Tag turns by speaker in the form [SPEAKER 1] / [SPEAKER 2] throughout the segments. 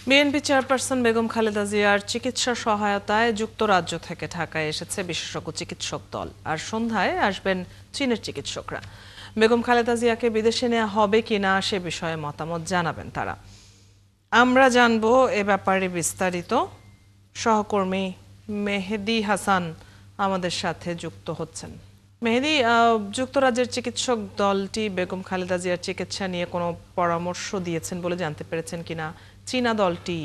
[SPEAKER 1] BNP chairperson Begum Khaleda জিয়ার চিকিৎসা সহায়তায় যুক্তরাজ্য থেকে ঢাকায় এসেছে বিশেষজ্ঞ চিকিৎসক দল। আর সন্ধ্যায় আসবেন চীনের চিকিৎসকরা। বেগম খালেদা জিয়াকে বিদেশে নেওয়া হবে কিনা সে বিষয়ে মতামত জানাবেন তারা। আমরা জানবো এ ব্যাপারে বিস্তারিত। সহকর্মী মেহেদী হাসান আমাদের সাথে যুক্ত হচ্ছেন। মেহেদী, যুক্তরাজ্যের চিকিৎসক দলটি বেগম খালেদা জিয়ার চিকিৎসা নিয়ে কোনো পরামর্শ দিয়েছেন বলে জানতে পেরেছেন কিনা? চীনা দলটি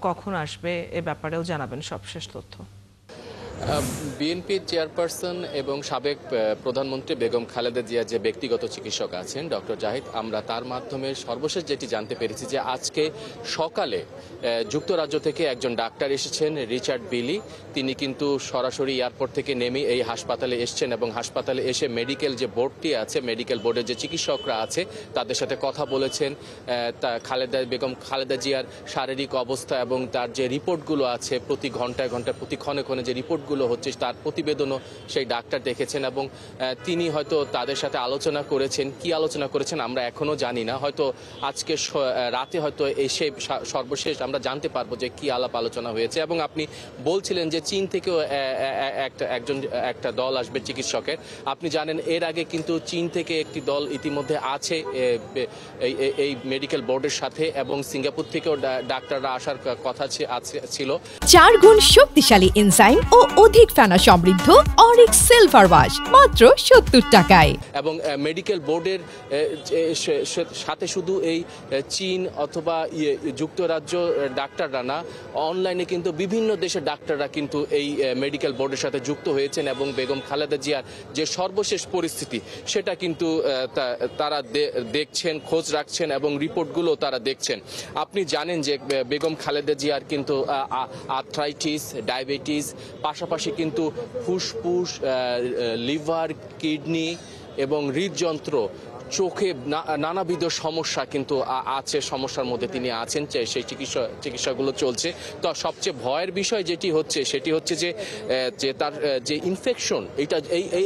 [SPEAKER 1] কখন আসবে এ ব্যাপারেও জানাবেন সবশেষ তথ্য।
[SPEAKER 2] বিএনপি চেয়ারপারসন এবং সাবেক প্রধানমন্ত্রী বেগম খালেদা জিয়া যে ব্যক্তিগত চিকিৎসক আছেন ডক্টর জাহিদ, আমরা তার মাধ্যমে সর্বশেষ যেটি জানতে পেরেছি যে আজকে সকালে যুক্তরাজ্য থেকে একজন ডাক্তার এসেছেন, রিচার্ড বিলি। তিনি কিন্তু সরাসরি এয়ারপোর্ট থেকে নেমে এই হাসপাতালে এসেছেন এবং হাসপাতালে এসে মেডিকেল যে বোর্ডটি আছে, মেডিকেল বোর্ডের যে চিকিৎসকরা আছে তাদের সাথে কথা বলেছেন। বেগম খালেদা জিয়ার শারীরিক অবস্থা এবং তার যে রিপোর্টগুলো আছে, প্রতি ঘন্টায় ঘন্টায় প্রতি ক্ষণে ক্ষণে যে রিপোর্টগুলো হচ্ছে তার প্রতিবেদনও সেই ডাক্তার দেখেছেন এবং তিনি হয়তো তাদের সাথে আলোচনা করেছেন। কি আলোচনা করেছেন আমরা এখনো জানি না। হয়তো আজকে রাতে হয়তো এসে সর্বশেষ আমরা জানতে পারবো যে কি আলাপ আলোচনা হয়েছে। এবং আপনি বলছিলেন যে চীন থেকেও একটা দল আসবে চিকিৎসকের। আপনি জানেন এর আগে কিন্তু চীন থেকে একটি দল ইতিমধ্যে আছে এই মেডিকেল বোর্ডের সাথে, এবং সিঙ্গাপুর থেকেও ডাক্তাররা আসার কথা ছিল।
[SPEAKER 3] 4 গুণ শক্তিশালী এনজাইম ও অধিক ফেনা সমৃদ্ধ অরিক সিলভার ওয়াশ মাত্র 70 টাকায়।
[SPEAKER 2] এবং মেডিকেল বোর্ডের সাথে শুধু এই চীন অথবা যুক্তরাজ্য ডাক্তাররা না, অনলাইনে কিন্তু বিভিন্ন দেশের ডাক্তাররা কিন্তু এই মেডিকেল বোর্ডের সাথে যুক্ত হয়েছেন এবং বেগম খালেদা জিয়ার যে সর্বশেষ পরিস্থিতি সেটা কিন্তু তারা দেখছেন, খোঁজ রাখছেন এবং রিপোর্টগুলো তারা দেখছেন। আপনি জানেন যে বেগম খালেদা জিয়ার কিন্তু আর্থ্রাইটিস, ডায়াবেটিস, পাশাপাশি কিন্তু ফুসফুস, লিভার, কিডনি এবং হৃদযন্ত্র, চোখে নানাবিধ সমস্যা কিন্তু আছে। সমস্যার মধ্যে তিনি আছেন, সেই চিকিৎসাগুলো চলছে। তো সবচেয়ে ভয়ের বিষয় যেটি হচ্ছে সেটি হচ্ছে যে তার যে ইনফেকশন,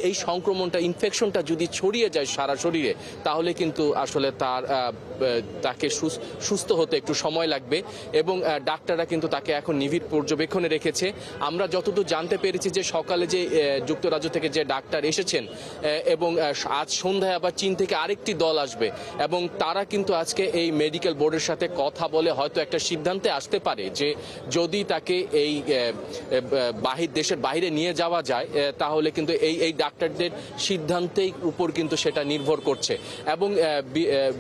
[SPEAKER 2] এই সংক্রমণটা, ইনফেকশনটা যদি ছড়িয়ে যায় সারা শরীরে, তাহলে কিন্তু আসলে তাকে সুস্থ হতে একটু সময় লাগবে। এবং ডাক্তাররা কিন্তু তাকে এখন নিবিড় পর্যবেক্ষণে রেখেছে। আমরা যতদূর জানতে পেরেছি যে সকালে যে যুক্তরাজ্য থেকে যে ডাক্তার এসেছেন এবং আজ সন্ধ্যায় আবার চীন থেকে আরেকটি দল আসবে এবং তারা কিন্তু আজকে এই মেডিকেল বোর্ডের সাথে কথা বলে হয়তো একটা সিদ্ধান্তে আসতে পারে যে যদি তাকে এই দেশের বাইরে নিয়ে যাওয়া যায় তাহলে কিন্তু এই ডাক্তারদের সিদ্ধান্তের উপর কিন্তু সেটা নির্ভর করছে। এবং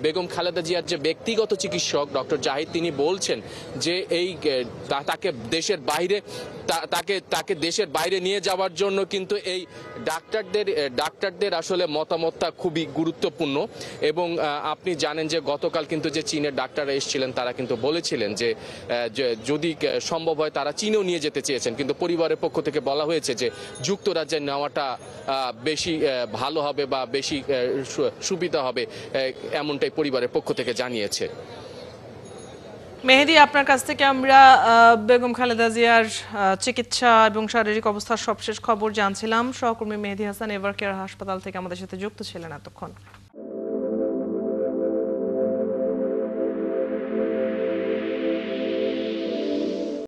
[SPEAKER 2] বেগম খালেদা জিয়ার যে ব্যক্তিগত চিকিৎসক ডক্টর জাহিদ, তিনি বলছেন যে তাকে দেশের বাইরে নিয়ে যাওয়ার জন্য কিন্তু এই ডাক্তারদের আসলে মতামতটা খুবই গুরুত্বপূর্ণ। এবং আপনি জানেন যে গতকাল কিন্তু যে চীনের ডাক্তাররা এসেছিলেন তারা কিন্তু বলেছিলেন যে যদি সম্ভব হয় তারা চীনেও নিয়ে যেতে চেয়েছেন, কিন্তু পরিবারের পক্ষ থেকে বলা হয়েছে যে যুক্তরাজ্যে নেওয়াটা বেশি ভালো হবে বা বেশি সুবিধা হবে, এমনটাই পরিবারের পক্ষ থেকে জানিয়েছে।
[SPEAKER 1] মেহেদী, আপনার কাছ থেকে আমরা বেগম খালেদা জিয়ার চিকিৎসা এবং শারীরিক অবস্থার সবশেষ খবর জানছিলাম। সহকর্মী মেহেদী হাসান এভার কেয়ার হাসপাতাল থেকে আমাদের সাথে যুক্ত ছিলেন এতক্ষণ।